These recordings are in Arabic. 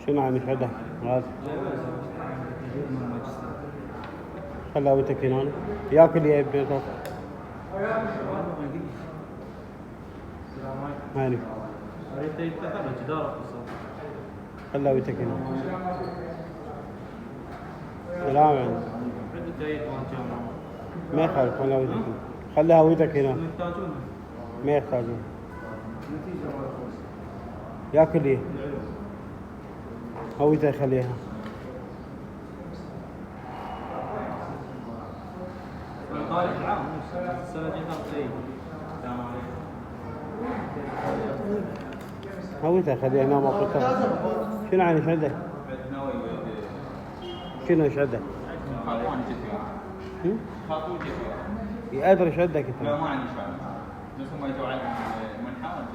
شنو عم يشهده؟ غاز خلها ويتك هنا ياكل يا بيتك هاني خلها ويتك هنا سلام ما يخالف خلها ويتك هنا خلها ويتك هنا ما يحتاجون ياكل ايه هويته يخليها طالب العام السنة دي هويته يخليها هنا ما قلت شنو عن يشهده؟ شنو يشهده؟ خاطون جدي ادري شهدك انت لا ما عندي شهادة بس هم يجوا على المنحى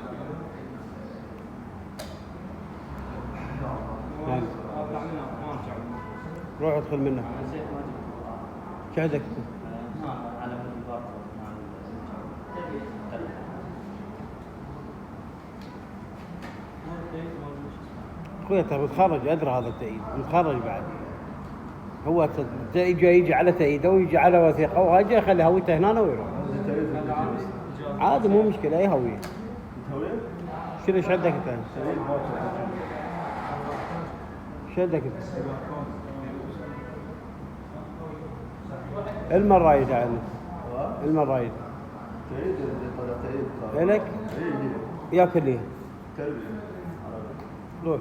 روح ادخل منه شهدك اخوي ترى متخرج ادري هذا التأييد متخرج بعد هو يجي على تأييده ويجي على وثيقه وهاجي يخلي هويته هنا ويروح عادي مو مشكله اي هويه شنو شدك انت؟ شدك انت المرايد يعني المرايد تأييد لك ياكل ليه تربية روح